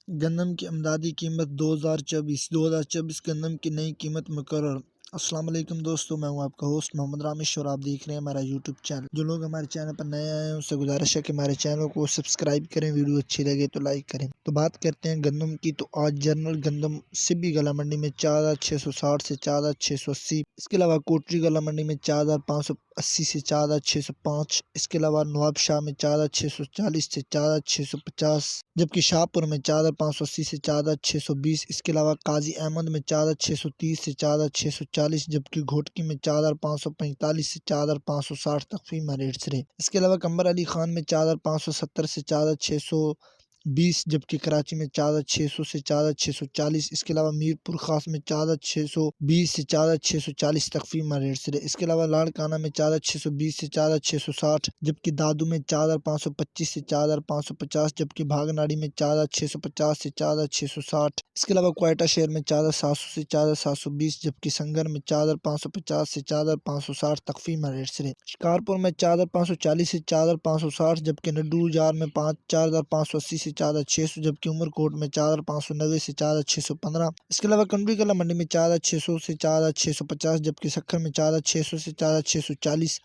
گندم کی امدادی قیمت 2024 گندم کی نئی قیمت مقرر۔ السلام علیکم دوستو، میں ہوں آپ کا ہوسٹ محمد رامش اور آپ دیکھ رہے ہیں ہمارا یوٹیوب چینل۔ جو لوگ ہمارے چینل پر نئے آئے ہیں ان سے گزارش ہے کہ ہمارے چینل کو سبسکرائب کریں، ویڈیو اچھی لگے تو لائک کریں۔ تو بات کرتے ہیں گندم کی، تو آج جنرل گندم سبی گلا منڈی میں 4660 سے 4680، اس کے علاوہ کوٹری گلا منڈی میں 4580 سے 4605، اس کے علاوہ نواب شاہ میں 4640 سے 4650، جبکہ شاہپور میں 4580 سے 4620، اس کے علاوہ قاضی احمد میں 4630 سے 4640، جبکہ گھوٹکی میں 4545 سے 4560 تک فیمہ ریٹس رہے۔ اس کے علاوہ کمبر علی خان میں 4570 سے 4620، جبکہ کراچی میں 4600 سے 4640، اس کے علاوہ میر پور خاص میں 4620 سے 4640 تک فیمہ ریٹس رہے۔ اس کے علاوہ لاڑکانہ میں 4620 سے 4660، جبکہ دادو میں 4525 سے 4550، جبکہ بھاگناڑی میں 4650 سے 4660، اس کے علاوہ کوئٹہ شہر میں 4700 سے 4720، جبکہ سنگر میں 4550 سے 4560 تک فیمہ ریٹس رہے۔ شکارپور میں 4540 سے 4560، جبکہ نڈو جار میں 4580 سے 4600، جبکہ عمر کوٹ میں 4590 سے 4615، اس کے علاوہ کنڈوی کلا منڈی میں 4600 سے 4650، جبکہ سکھر میں 4600 سے 4640،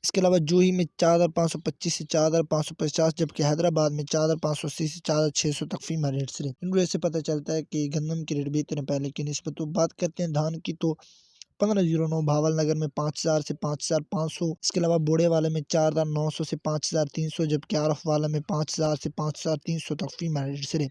اس کے علاوہ جوہی میں 4525 سے 4550، جبکہ حیدرآباد میں 4580 سے 4600 تک فیمہ ریٹس رہے۔ ان ریٹ سے پتہ چلتا ہے کہ گندم کی ریٹ بہتر ہیں پہلے کی نسبت۔ تو بات کرتے ہیں دھان کی، تو 1509 بھاول نگر میں 5000 سے 5500، اس کے علاوہ بوڑے والے میں 4900 سے 5300، جبکہ عارف والا میں 5000 سے 5300 تک فیمہ ریٹس رہے۔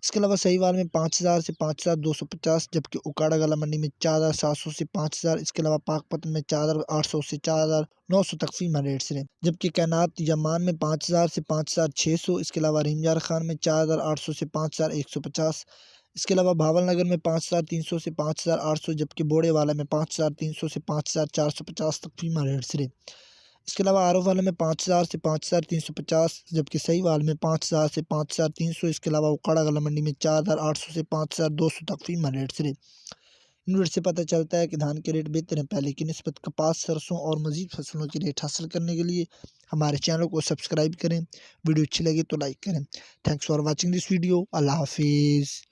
اس کے علاوہ سہیوال میں 5000 سے 5250، جبکہ اکاڑا گلا منڈی میں 4700 سے 5000، اس کے علاوہ پاک پتن میں 4800 سے 4900 تک فیمہ ریٹس رہے۔ جبکہ کائنات یمان میں 5000 سے 5600، اس کے علاوہ ریم یار خان میں 4800 سے 5150، اس کے علاوہ بھاول نگر میں 5300 سے 5800، جبکہ بوڑے والا میں 5300 سے 5450 تک فیمہ ریٹس رہے۔ اس کے علاوہ عارف والا میں 5000 سے 5350، جبکہ سہیوال میں 5000 سے 5300، اس کے علاوہ اکاڑا گلا منڈی میں 4800 سے 5200 تک فیمہ ریٹس رہے۔ ان ریٹ سے پتہ چلتا ہے کہ دھان کے ریٹ بہتر ہیں پہلے کی نسبت۔ کپاس، سرسوں اور مزید فصلوں کے ریٹ حاصل کرنے کے لیے ہمارے چینل کو سبسکرائب کریں، ویڈیو اچھی لگے تو لائک کریں۔ Thanks for watching this video. اللہ حافظ۔